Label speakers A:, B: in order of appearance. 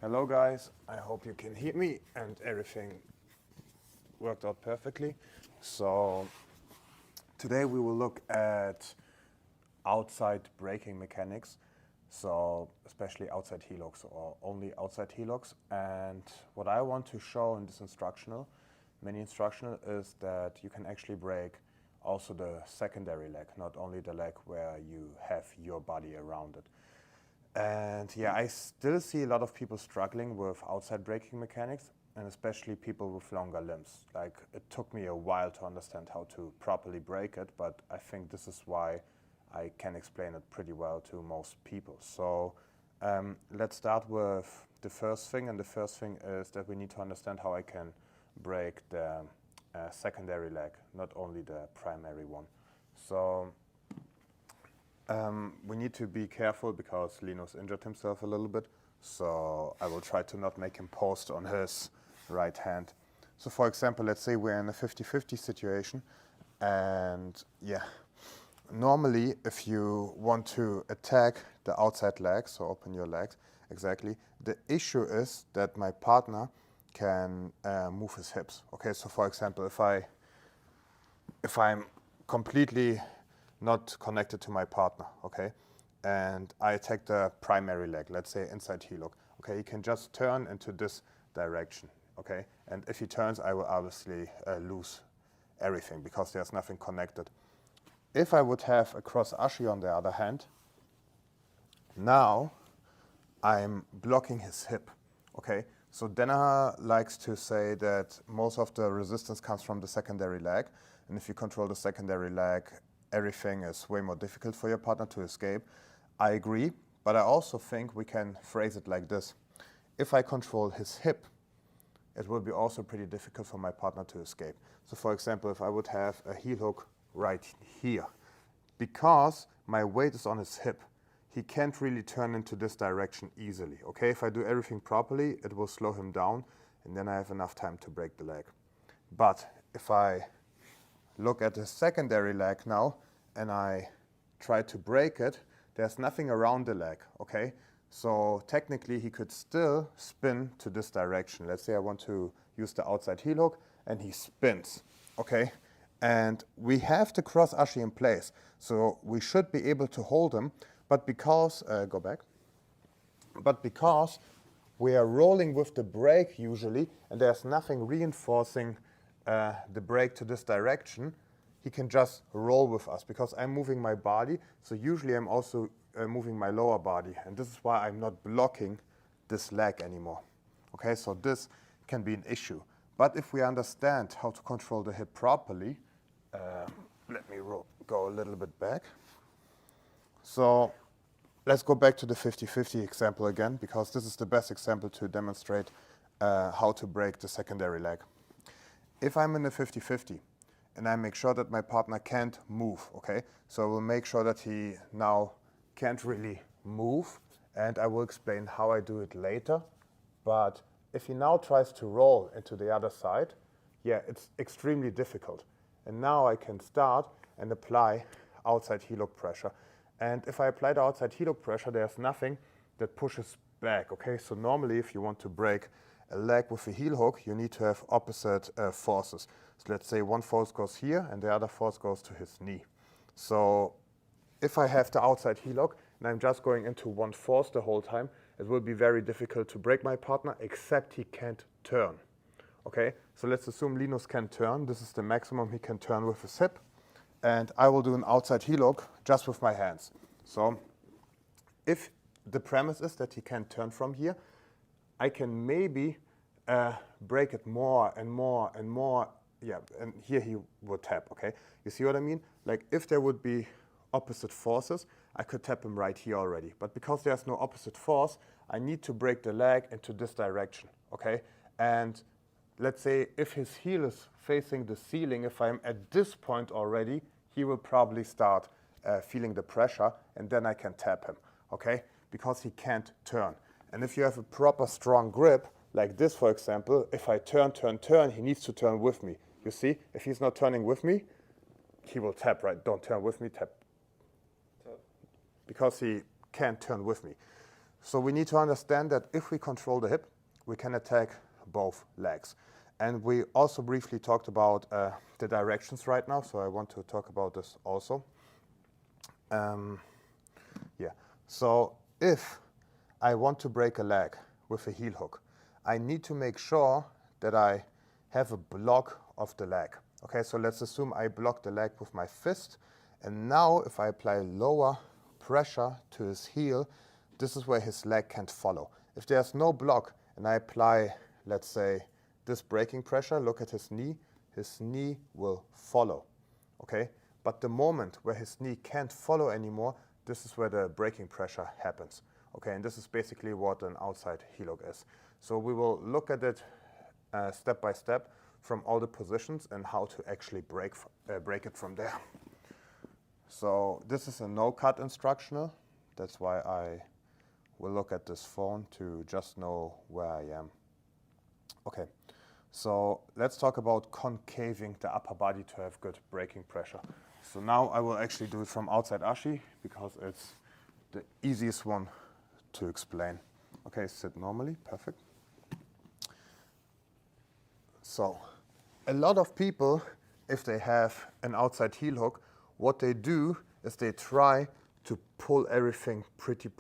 A: Hello guys, I hope you can hear me and everything worked out perfectly. So today we will look at outside braking mechanics, so especially outside heel hooks or only outside heel hooks. And what I want to show in this mini instructional is that you can actually brake also the secondary leg, not only the leg where you have your body around it. And yeah, I still see a lot of people struggling with outside braking mechanics, and especially people with longer limbs. Like, it took me a while to understand how to properly brake it, but I think this is why I can explain it pretty well to most people. So let's start with the first thing, and the first thing is that we need to understand how I can brake the secondary leg, not only the primary one. So we need to be careful because Linus injured himself a little bit, so I will try to not make him post on his right hand. So for example, let's say we're in a 50-50 situation, and yeah, normally if you want to attack the outside leg, so open your legs, exactly, the issue is that my partner can move his hips. Okay, so for example, if I'm completely not connected to my partner, okay, and I attack the primary leg, let's say inside heel hook, okay, he can just turn into this direction, okay, and if he turns, I will obviously lose everything because there's nothing connected. If I would have a cross ashi on the other hand, now I'm blocking his hip, okay. So Danaher likes to say that most of the resistance comes from the secondary leg, and if you control the secondary leg, everything is way more difficult for your partner to escape. I agree, but I also think we can phrase it like this. If I control his hip, it will be also pretty difficult for my partner to escape. So for example, if I would have a heel hook right here, because my weight is on his hip, he can't really turn into this direction easily. Okay, if I do everything properly, it will slow him down, and then I have enough time to break the leg. But if I look at the secondary leg now, and I try to break it, there's nothing around the leg, okay? So technically he could still spin to this direction. Let's say I want to use the outside heel hook, and he spins, okay? And we have the cross ashi in place, so we should be able to hold him, but because, because we are rolling with the brake usually, and there's nothing reinforcing the brake to this direction, he can just roll with us because I'm moving my body. So usually I'm also moving my lower body, and this is why I'm not blocking this leg anymore. Okay, so this can be an issue. But if we understand how to control the hip properly, let me go a little bit back. So let's go back to the 50-50 example again, because this is the best example to demonstrate how to brake the secondary leg. If I'm in a 50-50 and I make sure that my partner can't move, okay, so we'll make sure that he now can't really move, and I will explain how I do it later. But if he now tries to roll into the other side, yeah, it's extremely difficult. And now I can start and apply outside heel hook pressure. And if I apply the outside heel hook pressure, there's nothing that pushes back, okay? So normally if you want to break a leg with a heel hook, you need to have opposite forces. So let's say one force goes here and the other force goes to his knee. So if I have the outside heel hook and I'm just going into one force the whole time, it will be very difficult to break my partner, except he can't turn. Okay, so let's assume Linus can turn. This is the maximum he can turn with his hip. And I will do an outside heel hook just with my hands. So if the premise is that he can turn from here, I can maybe break it more and more and more. Yeah, and here he would tap, okay? You see what I mean? Like, if there would be opposite forces, I could tap him right here already. But because there's no opposite force, I need to break the leg into this direction, okay? And let's say if his heel is facing the ceiling, if I'm at this point already, he will probably start feeling the pressure, and then I can tap him, okay? Because he can't turn. And if you have a proper strong grip, like this, for example, if I turn, he needs to turn with me. You see, if he's not turning with me, he will tap, right? Don't turn with me, tap. Because he can't turn with me. So we need to understand that if we control the hip, we can attack both legs. And we also briefly talked about the directions right now, so I want to talk about this also. Yeah, so if I want to break a leg with a heel hook, I need to make sure that I have a block of the leg. Okay, so let's assume I block the leg with my fist, and now if I apply lower pressure to his heel, this is where his leg can't follow. If there's no block and I apply, let's say, this braking pressure, look at his knee will follow, okay? But the moment where his knee can't follow anymore, this is where the braking pressure happens, okay? And this is basically what an outside heel hook is. So we will look at it step by step from all the positions and how to actually break it from there. So this is a no-cut instructional. That's why I will look at this phone to just know where I am. Okay, so let's talk about concaving the upper body to have good braking pressure. So now I will actually do it from outside ashi because it's the easiest one to explain. Okay, sit normally, perfect. So a lot of people, if they have an outside heel hook, what they do is they try to pull everything pretty